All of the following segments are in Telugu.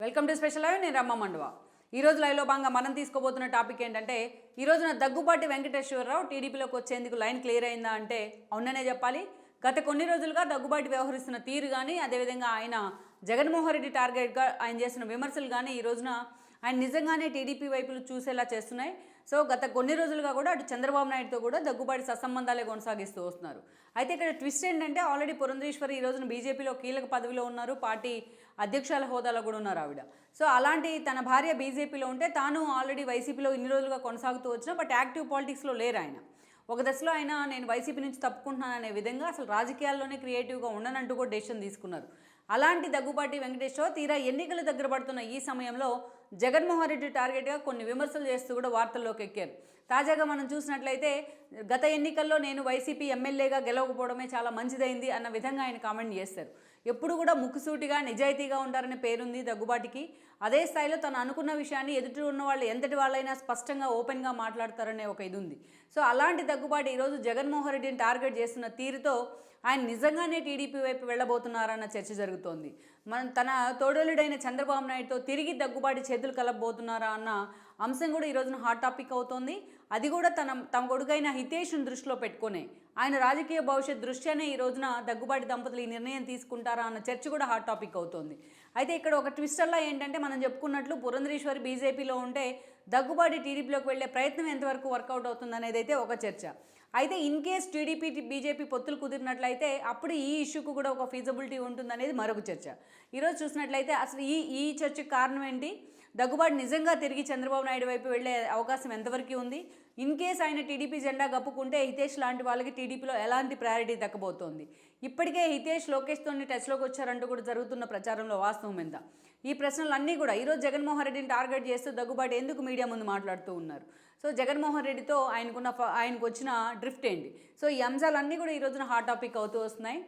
Welcome to special live. నేను రమ్మ మండువా. ఈరోజు లైవ్లో భాగంగా మనం తీసుకోబోతున్న టాపిక్ ఏంటంటే, ఈ రోజున దగ్గుబాటి వెంకటేశ్వరరావు టీడీపీలోకి వచ్చేందుకు లైన్ క్లియర్ అయిందా అంటే అవుననే చెప్పాలి. గత కొన్ని రోజులుగా దగ్గుబాటి వ్యవహరిస్తున్న తీరు కానీ, అదేవిధంగా ఆయన జగన్మోహన్ రెడ్డి టార్గెట్గా ఆయన చేసిన విమర్శలు కానీ ఈ రోజున ఆయన నిజంగానే టీడీపీ వైపులు చూసేలా చేస్తున్నాయి. సో గత కొన్ని రోజులుగా కూడా అటు చంద్రబాబు నాయుడుతో కూడా దగ్గుబాటి సత్సంబంధాలే కొనసాగిస్తూ వస్తున్నారు. అయితే ఇక్కడ ట్విస్ట్ ఏంటంటే, ఆల్రెడీ పురంధేశ్వరి ఈ రోజున బీజేపీలో కీలక పదవిలో ఉన్నారు, పార్టీ అధ్యక్షుల హోదాలో కూడా ఉన్నారు ఆవిడ. సో అలాంటి తన భార్య బీజేపీలో ఉంటే తాను ఆల్రెడీ వైసీపీలో ఇన్ని రోజులుగా కొనసాగుతూ వచ్చినా బట్ యాక్టివ్ పాలిటిక్స్లో లేరు ఆయన. ఒక దశలో ఆయన నేను వైసీపీ నుంచి తప్పుకుంటున్నాను అనే విధంగా అసలు రాజకీయాల్లోనే క్రియేటివ్గా ఉండనంటూ కూడా డెసిషన్ తీసుకున్నారు. అలాంటి దగ్గుబాటి వెంకటేశ్వరరావు తీరా ఎన్నికలు దగ్గర పడుతున్న ఈ సమయంలో జగన్మోహన్ రెడ్డి టార్గెట్గా కొన్ని విమర్శలు చేస్తూ కూడా వార్తల్లోకి ఎక్కారు. తాజాగా మనం చూసినట్లయితే గత ఎన్నికల్లో నేను వైసీపీ ఎమ్మెల్యేగా గెలవకపోవడమే చాలా మంచిదైంది అన్న విధంగా ఆయన కామెంట్ చేస్తారు. ఎప్పుడు కూడా ముక్కుసూటిగా నిజాయితీగా ఉంటారనే పేరుంది దగ్గుబాటికి. అదే స్థాయిలో తను అనుకున్న విషయాన్ని ఎదుటి ఉన్న వాళ్ళు ఎంతటి వాళ్ళైనా స్పష్టంగా ఓపెన్గా మాట్లాడతారనే ఒక ఇది ఉంది. సో అలాంటి దగ్గుబాటి ఈరోజు జగన్మోహన్ రెడ్డిని టార్గెట్ చేస్తున్న తీరుతో ఆయన నిజంగానే టీడీపీ వైపు వెళ్ళబోతున్నారన్న చర్చ జరుగుతోంది. తన తోడలుడైన చంద్రబాబు నాయుడుతో తిరిగి దగ్గుబాటి చేతులు కలపబోతున్నారా అన్న అంశం కూడా ఈ రోజున హాట్ టాపిక్ అవుతోంది. అది కూడా తమ కొడుకైన హితేష్ను దృష్టిలో పెట్టుకునే ఆయన రాజకీయ భవిష్యత్ దృష్ట్యానే ఈ రోజున దగ్గుబాటి దంపతులు ఈ నిర్ణయం తీసుకుంటారా అన్న చర్చ కూడా హాట్ టాపిక్ అవుతోంది. అయితే ఇక్కడ ఒక ట్విస్టల్లా ఏంటంటే, మనం చెప్పుకున్నట్లు పురంధరేశ్వరి బీజేపీలో ఉంటే దగ్గుబాటి టీడీపీలోకి వెళ్ళే ప్రయత్నం ఎంతవరకు వర్కౌట్ అవుతుంది అనేది అయితే ఒక చర్చ. అయితే ఇన్ కేస్ టీడీపీ బీజేపీ పొత్తులు కుదిరినట్లయితే అప్పుడు ఈ ఇష్యూకు కూడా ఒక ఫీజిబిలిటీ ఉంటుందనేది మరొక చర్చ. ఈరోజు చూసినట్లయితే అసలు ఈ చర్చకు కారణం ఏంటి, దగ్గుబాటి నిజంగా తిరిగి చంద్రబాబు నాయుడు వైపు వెళ్ళే అవకాశం ఎంతవరకు ఉంది, ఇన్ కేస్ ఆయన టీడీపీ జెండా కప్పుకుంటే హితేష్ లాంటి వాళ్ళకి టీడీపీలో ఎలాంటి ప్రయారిటీ దక్కబోతోంది, ఇప్పటికే హితేష్ లోకేష్తో టచ్లోకి వచ్చారంటూ కూడా జరుగుతున్న ప్రచారంలో వాస్తవం ఎంత, ఈ ప్రశ్నలన్నీ కూడా ఈరోజు జగన్మోహన్ రెడ్డిని టార్గెట్ చేస్తూ దగ్గుబాటి ఎందుకు మీడియా ముందు మాట్లాడుతూ ఉన్నారు, సో జగన్మోహన్ రెడ్డితో ఆయనకు వచ్చిన డ్రిఫ్ట్ ఏంటి, సో ఈ అంశాలన్నీ కూడా ఈ రోజున హాట్ టాపిక్ అవుతూ వస్తున్నాయి.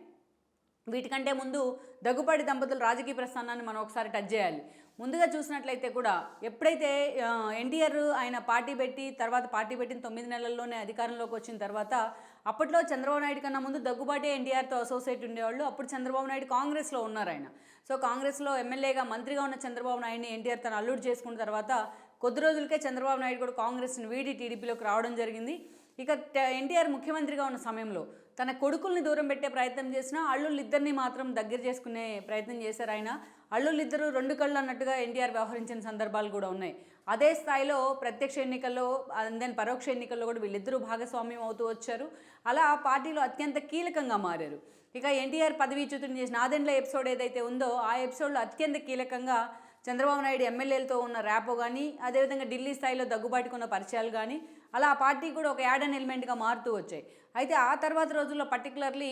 వీటికంటే ముందు దగ్గుబాటి దంపతుల రాజకీయ ప్రస్థానాన్ని మనం ఒకసారి టచ్ చేయాలి. ముందుగా చూసినట్లయితే కూడా ఎప్పుడైతే ఎన్టీఆర్ ఆయన పార్టీ పెట్టిన 9 నెలల్లోనే అధికారంలోకి వచ్చిన తర్వాత అప్పట్లో చంద్రబాబు నాయుడు కన్నా ముందు దగ్గుబాటి ఎన్టీఆర్తో అసోసియేట్ ఉండేవాళ్ళు. అప్పుడు చంద్రబాబు నాయుడు కాంగ్రెస్లో ఉన్నారు ఆయన. సో కాంగ్రెస్లో ఎమ్మెల్యేగా మంత్రిగా ఉన్న చంద్రబాబు నాయుడిని ఎన్టీఆర్ తను అల్లుడు చేసుకున్న తర్వాత కొద్ది రోజులకే చంద్రబాబు నాయుడు కూడా కాంగ్రెస్ని వీడి టీడీపీలోకి రావడం జరిగింది. ఇక ఎన్టీఆర్ ముఖ్యమంత్రిగా ఉన్న సమయంలో తన కొడుకుల్ని దూరం పెట్టే ప్రయత్నం చేసినా అల్లుళ్ళిద్దరిని మాత్రం దగ్గర చేసుకునే ప్రయత్నం చేశారు ఆయన. అల్లుళ్ళిద్దరూ 2 కళ్ళు అన్నట్టుగా ఎన్టీఆర్ వ్యవహరించిన సందర్భాలు కూడా ఉన్నాయి. అదే స్థాయిలో ప్రత్యక్ష ఎన్నికల్లో దెన్ పరోక్ష ఎన్నికల్లో కూడా వీళ్ళిద్దరూ భాగస్వామ్యం అవుతూ వచ్చారు. అలా పార్టీలో అత్యంత కీలకంగా మారారు. ఇక ఎన్టీఆర్ పదవీచ్యుతుని చేసిన నాదెండ్ల ఎపిసోడ్ ఏదైతే ఉందో ఆ ఎపిసోడ్లో అత్యంత కీలకంగా చంద్రబాబు నాయుడు ఎమ్మెల్యేలతో ఉన్న ర్యాపో కానీ, అదేవిధంగా ఢిల్లీ స్థాయిలో దగ్గుబాటికి ఉన్న పరిచయాలు కానీ అలా ఆ పార్టీ కూడా ఒక యాడ్ అండ్ ఎలిమెంట్గా మారుతూ వచ్చాయి. అయితే ఆ తర్వాత రోజుల్లో పర్టికులర్లీ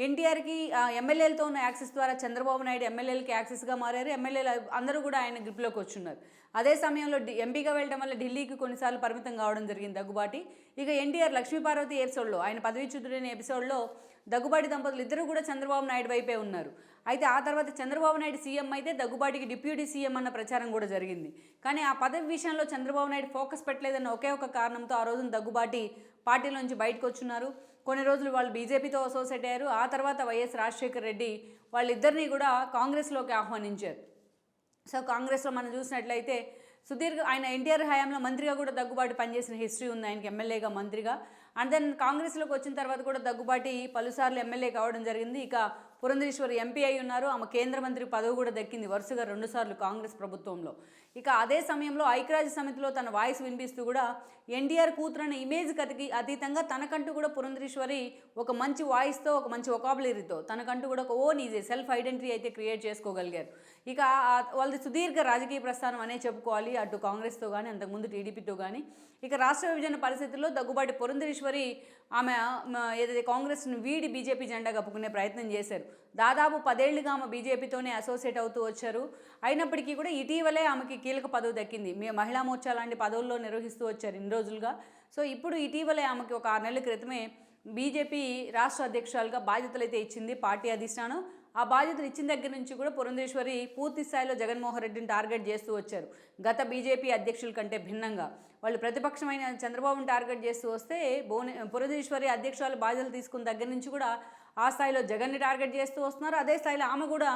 ఎన్టీఆర్కి ఎమ్మెల్యేలతో ఉన్న యాక్సెస్ ద్వారా చంద్రబాబు నాయుడు ఎమ్మెల్యేలకి యాక్సెస్గా మారారు. ఎమ్మెల్యేలు అందరూ కూడా ఆయన గ్రిప్లోకి వచ్చున్నారు. అదే సమయంలో ఎంపీగా వెళ్ళడం వల్ల ఢిల్లీకి కొన్నిసార్లు పరిమితం కావడం జరిగింది దగ్గుబాటి. ఇక ఎన్టీఆర్ లక్ష్మీపార్వతి ఎపిసోడ్లో ఆయన పదవీచ్యుతుడైన ఎపిసోడ్లో దగ్గుబాటి దంపతులు ఇద్దరు కూడా చంద్రబాబు నాయుడు వైపే ఉన్నారు. అయితే ఆ తర్వాత చంద్రబాబు నాయుడు సీఎం అయితే దగ్గుబాటికి డిప్యూటీ సీఎం అన్న ప్రచారం కూడా జరిగింది. కానీ ఆ పదవి విషయంలో చంద్రబాబు నాయుడు ఫోకస్ పెట్టలేదన్న ఒకే ఒక కారణంతో ఆ రోజున దగ్గుబాటి పార్టీలోంచి బయటకు వచ్చున్నారు. కొన్ని రోజులు వాళ్ళు బీజేపీతో అసోసియేట్ అయ్యారు. ఆ తర్వాత వైఎస్ రాజశేఖర రెడ్డి వాళ్ళిద్దరినీ కూడా కాంగ్రెస్లోకి ఆహ్వానించారు. సో కాంగ్రెస్లో మనం చూసినట్లయితే ఆయన ఎన్టీఆర్ హయాంలో మంత్రిగా కూడా దగ్గుబాటి పనిచేసిన హిస్టరీ ఉంది ఆయనకి, ఎమ్మెల్యేగా మంత్రిగా. అండ్ దెన్ కాంగ్రెస్లోకి వచ్చిన తర్వాత కూడా దగ్గుబాటి పలుసార్లు ఎమ్మెల్యే కావడం జరిగింది. ఇక పురంధరేశ్వరి ఎంపీ అయి ఉన్నారు. ఆమె కేంద్ర మంత్రి పదవి కూడా దక్కింది వరుసగా 2 సార్లు కాంగ్రెస్ ప్రభుత్వంలో. ఇక అదే సమయంలో ఐక్యరాజ్య సమితిలో తన వాయిస్ వినిపిస్తూ కూడా ఎన్టీఆర్ కూతురన్న ఇమేజ్కి అతీతంగా తనకంటూ కూడా పురంధరేశ్వరి ఒక మంచి వాయిస్తో, ఒక మంచి వొకాబులరీతో తనకంటూ కూడా ఒక ఓన్ ఈజీ సెల్ఫ్ ఐడెంటిటీ అయితే క్రియేట్ చేసుకోగలిగారు. ఇక వాళ్ళది సుదీర్ఘ రాజకీయ ప్రస్థానం అనే చెప్పుకోవాలి, అటు కాంగ్రెస్తో కానీ అంతకుముందు టీడీపీతో కానీ. ఇక రాష్ట్ర విభజన పరిస్థితుల్లో దగ్గుబాటి పురంధరేశ్వరి ఆమె ఏదైతే కాంగ్రెస్ను వీడి బీజేపీ జెండా కప్పుకునే ప్రయత్నం చేశారు. దాదాపు 10 ఏళ్లుగా ఆమె బీజేపీతోనే అసోసియేట్ అవుతూ వచ్చారు. అయినప్పటికీ కూడా ఇటీవలే ఆమెకి కీలక పదవి దక్కింది. మహిళా మోర్చా లాంటి పదవుల్లో నిర్వహిస్తూ వచ్చారు ఇన్ని రోజులుగా. సో ఇప్పుడు ఇటీవలే ఆమెకి ఒక 6 నెలల క్రితమే బీజేపీ రాష్ట్ర అధ్యక్షురాలుగా బాధ్యతలు అయితే ఇచ్చింది పార్టీ అధిష్టానం. ఆ బాధ్యతలు ఇచ్చిన దగ్గర నుంచి కూడా పురంధేశ్వరి పూర్తి స్థాయిలో జగన్మోహన్ రెడ్డిని టార్గెట్ చేస్తూ వచ్చారు. గత బీజేపీ అధ్యక్షుల కంటే భిన్నంగా వాళ్ళు ప్రతిపక్షమైన చంద్రబాబుని టార్గెట్ చేస్తూ వస్తే పురంధేశ్వరి అధ్యక్షురాలు బాధ్యతలు తీసుకున్న దగ్గర నుంచి కూడా ఆ స్థాయిలో జగన్ని టార్గెట్ చేస్తూ వస్తున్నారు. అదే స్థాయిలో ఆమె కూడా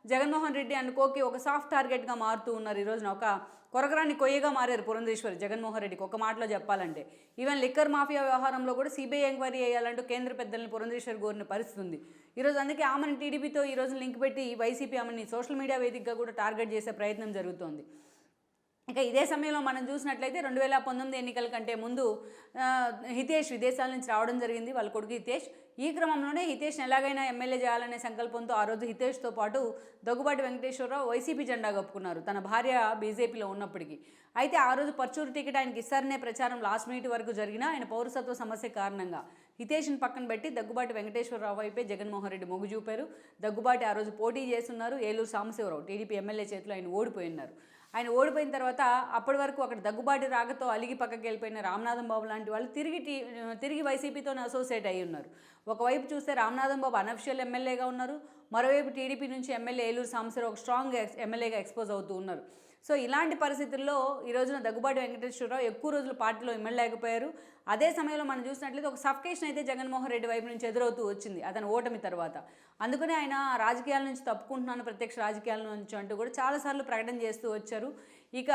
జగన్మోహన్ రెడ్డి అండ్ కోకి ఒక సాఫ్ట్ టార్గెట్గా మారుతూ ఉన్నారు. ఈ రోజున ఒక కొరకరాన్ని కొయ్యగా మారారు పురంధేశ్వరి జగన్మోహన్ రెడ్డికి ఒక మాటలో చెప్పాలంటే. ఈవెన్ లిక్కర్ మాఫియా వ్యవహారంలో కూడా సిబిఐ ఎంక్వైరీ చేయాలంటూ కేంద్ర పెద్దల్ని పురంధేశ్వరి కోరిన పరిస్థితి ఉంది. ఈరోజు అందుకే ఆమెను టీడీపీతో ఈరోజు లింక్ పెట్టి వైసీపీ ఆమెని సోషల్ మీడియా వేదికగా కూడా టార్గెట్ చేసే ప్రయత్నం జరుగుతోంది. ఇక ఇదే సమయంలో మనం చూసినట్లయితే 2019 ఎన్నికల కంటే ముందు హితేష్ విదేశాల నుంచి రావడం జరిగింది, వాళ్ళ కొడుకు హితేష్. ఈ క్రమంలోనే హితేష్ని ఎలాగైనా ఎమ్మెల్యే చేయాలనే సంకల్పంతో ఆ రోజు హితేష్తో పాటు దగ్గుబాటి వెంకటేశ్వరరావు వైసీపీ జెండా కప్పుకున్నారు, తన భార్య బీజేపీలో ఉన్నప్పటికీ. అయితే ఆ రోజు పర్చూరు టికెట్ ఆయనకి ఇస్తారనే ప్రచారం లాస్ట్ మినిట్ వరకు జరిగినా ఆయన పౌరసత్వ సమస్య కారణంగా హితేష్ని పక్కన పెట్టి దగ్గుబాటి వెంకటేశ్వరరావు వైపే జగన్మోహన్ రెడ్డి మొగ్గు చూపారు. దగ్గుబాటి ఆ రోజు పోటీ చేస్తున్నారు, ఏలూరు సాంబశివరావు టీడీపీ ఎమ్మెల్యే చేతిలో ఆయన ఓడిపోయినారు. ఆయన ఓడిపోయిన తర్వాత అప్పటి వరకు అక్కడ దగ్గుబాటి రాకతో అలిగి పక్కకి వెళ్ళిపోయిన రామనాథం బాబు లాంటి వాళ్ళు తిరిగి వైసీపీతోనే అసోసియేట్ అయ్యి ఉన్నారు. ఒకవైపు చూస్తే రామనాథం బాబు అనఫిషియల్ ఎమ్మెల్యేగా ఉన్నారు, మరోవైపు టీడీపీ నుంచి ఎమ్మెల్యే ఏలూరు సాంబశివరావు ఒక స్ట్రాంగ్ ఎమ్మెల్యేగా ఎక్స్పోజ్ అవుతూ ఉన్నారు. సో ఇలాంటి పరిస్థితుల్లో ఈ రోజున దగ్గుబాటి వెంకటేశ్వరరావు ఎక్కువ రోజులు పార్టీలో ఇమ్మలేకపోయారు. అదే సమయంలో మనం చూసినట్లయితే ఒక సఫికేషన్ అయితే జగన్మోహన్ రెడ్డి వైపు నుంచి ఎదురవుతూ వచ్చింది అతను ఓటమి తర్వాత. అందుకనే ఆయన రాజకీయాల నుంచి తప్పుకుంటున్నాను, ప్రత్యక్ష రాజకీయాల నుంచి అంటూ కూడా చాలాసార్లు ప్రకటన చేస్తూ వచ్చారు. ఇక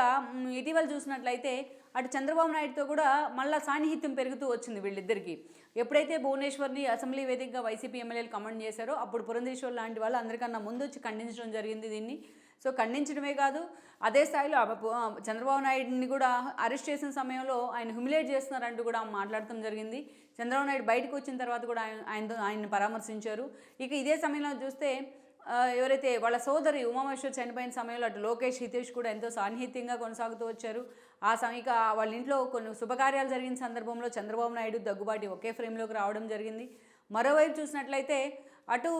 ఇటీవల చూసినట్లయితే అటు చంద్రబాబు నాయుడుతో కూడా మళ్ళీ సాన్నిహిత్యం పెరుగుతూ వచ్చింది వీళ్ళిద్దరికీ. ఎప్పుడైతే భువనేశ్వర్ని అసెంబ్లీ వేదికగా వైసీపీ ఎమ్మెల్యేలు కమెంట్ చేశారో అప్పుడు పురంధేశ్వర్ లాంటి వాళ్ళు అందరికన్నా ముందు వచ్చి ఖండించడం జరిగింది దీన్ని. సో ఖండించడమే కాదు, అదే స్థాయిలో చంద్రబాబు నాయుడిని కూడా అరెస్ట్ చేసిన సమయంలో ఆయన హ్యూమిలేట్ చేస్తున్నారంటూ కూడా మాట్లాడటం జరిగింది. చంద్రబాబు నాయుడు బయటకు వచ్చిన తర్వాత కూడా ఆయన్ని పరామర్శించారు. ఇక ఇదే సమయంలో చూస్తే ఎవరైతే వాళ్ళ సోదరి ఉమామేశ్వర్ చనిపోయిన సమయంలో అటు లోకేష్ హితేష్ కూడా ఎంతో సాన్నిహిత్యంగా కొనసాగుతూ వచ్చారు. ఇక వాళ్ళ ఇంట్లో కొన్ని శుభకార్యాలు జరిగిన సందర్భంలో చంద్రబాబు నాయుడు దగ్గుబాటి ఒకే ఫ్రేమ్లోకి రావడం జరిగింది. మరోవైపు చూసినట్లయితే అటు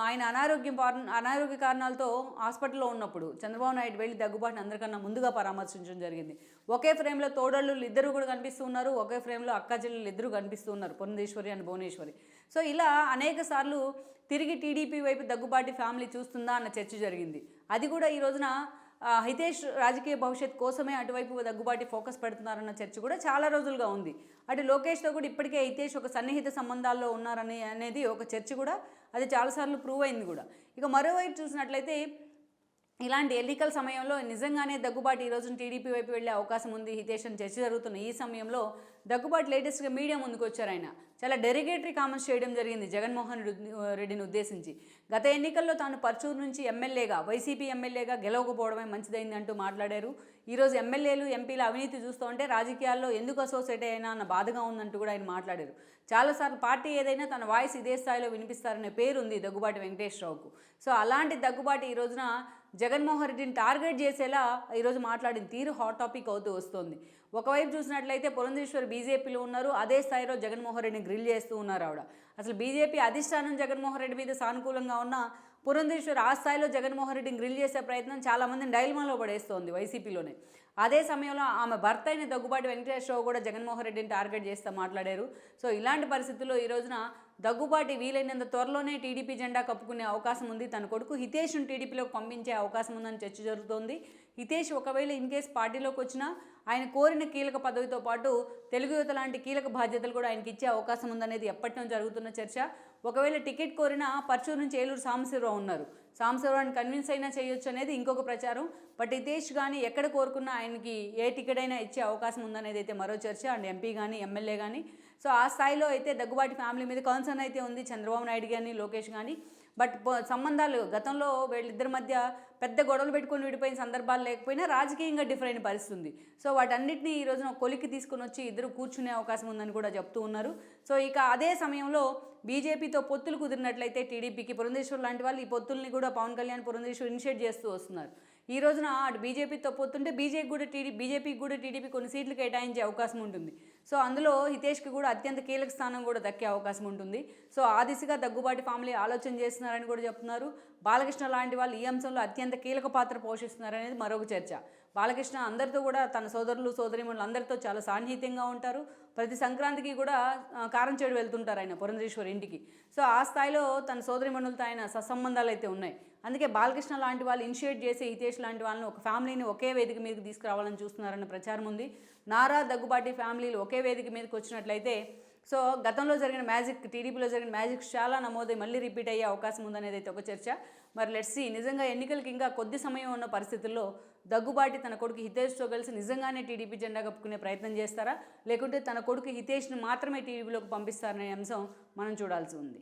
ఆయన అనారోగ్య కారణాలతో హాస్పిటల్లో ఉన్నప్పుడు చంద్రబాబు నాయుడు వెళ్ళి దగ్గుబాటిని అందరికన్నా ముందుగా పరామర్శించడం జరిగింది. ఒకే ఫ్రేమ్లో తోడళ్ళు ఇద్దరు కూడా కనిపిస్తూ ఉన్నారు, ఒకే ఫ్రేమ్లో అక్క చెల్లెలు ఇద్దరు కనిపిస్తూ ఉన్నారు, పురంధేశ్వరి అండ్ భువనేశ్వరి. సో ఇలా అనేక సార్లు తిరిగి టీడీపీ వైపు దగ్గుబాటి ఫ్యామిలీ చూస్తుందా అన్న చర్చ జరిగింది. అది కూడా ఈ రోజున హితేష్ రాజకీయ భవిష్యత్ కోసమే అటువైపు దగ్గుబాటి ఫోకస్ పెడుతున్నారన్న చర్చ కూడా చాలా రోజులుగా ఉంది. అటు లోకేష్తో కూడా ఇప్పటికే హితేష్ ఒక సన్నిహిత సంబంధాల్లో అనేది ఒక చర్చ కూడా అది చాలాసార్లు ప్రూవ్ అయింది కూడా. ఇక మరోవైపు చూసినట్లయితే ఇలాంటి ఎన్నికల సమయంలో నిజంగానే దగ్గుబాటి ఈ రోజున టీడీపీ వైపు వెళ్ళే అవకాశం ఉంది హితేష్ అని చర్చ జరుగుతున్న ఈ సమయంలో దగ్గుబాటి లేటెస్ట్గా మీడియా ముందుకు వచ్చారు. ఆయన చాలా డెరిగేటరీ కామెంట్స్ చేయడం జరిగింది జగన్మోహన్ రెడ్డిని ఉద్దేశించి. గత ఎన్నికల్లో తాను పర్చూరు నుంచి వైసీపీ ఎమ్మెల్యేగా గెలవకపోవడమే మంచిదైంది అంటూ మాట్లాడారు. ఈరోజు ఎమ్మెల్యేలు ఎంపీల అవినీతి చూస్తూ ఉంటే రాజకీయాల్లో ఎందుకు అసోసియేట్ అయినా అన్న బాధగా ఉందంటూ కూడా ఆయన మాట్లాడారు. చాలాసార్లు పార్టీ ఏదైనా తన వాయిస్ ఇదే స్థాయిలో వినిపిస్తారనే పేరు ఉంది దగ్గుబాటి వెంకటేశ్వరరావుకు. సో అలాంటి దగ్గుబాటి ఈ రోజున జగన్మోహన్ రెడ్డిని టార్గెట్ చేసేలా ఈరోజు మాట్లాడిన తీరు హాట్ టాపిక్ అవుతూ వస్తుంది. ఒకవైపు చూసినట్లయితే పురంధేశ్వరి బీజేపీలో ఉన్నారు, అదే స్థాయిలో జగన్మోహన్ రెడ్డిని గ్రిల్ చేస్తూ ఉన్నారు ఆవిడ. అసలు బీజేపీ అధిష్టానం జగన్మోహన్ రెడ్డి మీద సానుకూలంగా ఉన్న పురంధేశ్వరి ఆ స్థాయిలో జగన్మోహన్ రెడ్డిని గ్రిల్ చేసే ప్రయత్నం చాలామందిని డైలమాలో పడేస్తోంది వైసీపీలోనే. అదే సమయంలో ఆమె భర్త అయిన దగ్గుబాటి వెంకటేశ్వరరావు కూడా జగన్మోహన్ రెడ్డిని టార్గెట్ చేస్తూ మాట్లాడారు. సో ఇలాంటి పరిస్థితుల్లో ఈ రోజున దగ్గుబాటి వీలైనంత త్వరలోనే టీడీపీ జెండా కప్పుకునే అవకాశం ఉంది, తన కొడుకు హితేష్ను టీడీపీలోకి పంపించే అవకాశం ఉందని చర్చ జరుగుతోంది. హితేష్ ఒకవేళ ఇన్కేస్ పార్టీలోకి వచ్చినా ఆయన కోరిన కీలక పదవితో పాటు తెలుగు యువత లాంటి కీలక బాధ్యతలు కూడా ఆయనకి ఇచ్చే అవకాశం ఉందనేది ఎప్పటి నుంచి జరుగుతున్న చర్చ. ఒకవేళ టికెట్ కోరిన పర్చూరు నుంచి ఏలూరు సాంబశివరావు ఉన్నారు, సాంబశివరావుని కన్విన్స్ అయినా చేయొచ్చు అనేది ఇంకొక ప్రచారం. బట్ హితేష్ కానీ ఎక్కడ కోరుకున్నా ఆయనకి ఏ టికెట్ అయినా ఇచ్చే అవకాశం ఉందనేది అయితే మరో చర్చ. అండ్ ఎంపీ కానీ ఎమ్మెల్యే కానీ. సో ఆ స్థాయిలో అయితే దగ్గుబాటి ఫ్యామిలీ మీద కన్సర్న్ అయితే ఉంది చంద్రబాబు నాయుడు కానీ లోకేష్ కానీ. బట్ సంబంధాలు గతంలో వీళ్ళిద్దరి మధ్య పెద్ద గొడవలు పెట్టుకొని విడిపోయిన సందర్భాలు లేకపోయినా రాజకీయంగా డిఫర్ అయిన పరిస్థితి ఉంది. సో వాటన్నిటిని ఈ రోజున కొలికి తీసుకుని వచ్చి ఇద్దరు కూర్చునే అవకాశం ఉందని కూడా చెప్తూ ఉన్నారు. సో ఇక అదే సమయంలో బీజేపీతో పొత్తులు కుదిరినట్లయితే టీడీపీకి పురంధేశ్వర్ లాంటి వాళ్ళు ఈ పొత్తుల్ని కూడా పవన్ కళ్యాణ్ పురంధేశ్వర్ ఇనిషియేట్ చేస్తూ వస్తున్నారు. ఈ రోజున అటు బీజేపీతో పొత్తుంటే బీజేపీకి కూడా టీడీపీ కొన్ని సీట్లు కేటాయించే అవకాశం ఉంటుంది. సో అందులో హితేష్కి కూడా అత్యంత కీలక స్థానం కూడా దక్కే అవకాశం ఉంటుంది. సో ఆ దిశగా దగ్గుబాటి ఫ్యామిలీ ఆలోచన చేస్తున్నారని కూడా చెప్తున్నారు. బాలకృష్ణ లాంటి వాళ్ళు ఈ అంశంలో అత్యంత కీలక పాత్ర పోషిస్తున్నారనేది మరొక చర్చ. బాలకృష్ణ అందరితో కూడా తన సోదరులు సోదరిమణులు అందరితో చాలా సాన్నిహిత్యంగా ఉంటారు. ప్రతి సంక్రాంతికి కూడా కారం చేడు వెళ్తుంటారు ఆయన పురంధేశ్వర్ ఇంటికి. సో ఆ స్థాయిలో తన సోదరిమణులతో ఆయన సత్సంబంధాలు అయితే ఉన్నాయి. అందుకే బాలకృష్ణ లాంటి వాళ్ళు ఇనిషియేట్ చేసి హితేష్ లాంటి వాళ్ళని ఒక ఫ్యామిలీని ఒకే వేదిక మీదకి తీసుకురావాలని చూస్తున్నారన్న ప్రచారం ఉంది. నారా దగ్గుబాటి ఫ్యామిలీలు ఒకే వేదిక మీదకి వచ్చినట్లయితే సో గతంలో జరిగిన టీడీపీలో జరిగిన మ్యాజిక్ చాలా నమోదై మళ్ళీ రిపీట్ అయ్యే అవకాశం ఉందనేది అయితే ఒక చర్చ. మరి లెట్స్ సీ, నిజంగా ఎన్నికలకి ఇంకా కొద్ది సమయం ఉన్న పరిస్థితుల్లో దగ్గుబాటి తన కొడుకు హితేష్తో కలిసి నిజంగానే టీడీపీ జెండా కప్పుకునే ప్రయత్నం చేస్తారా, లేకుంటే తన కొడుకు హితేష్ని మాత్రమే టీడీపీలోకి పంపిస్తారనే అంశం మనం చూడాల్సి ఉంది.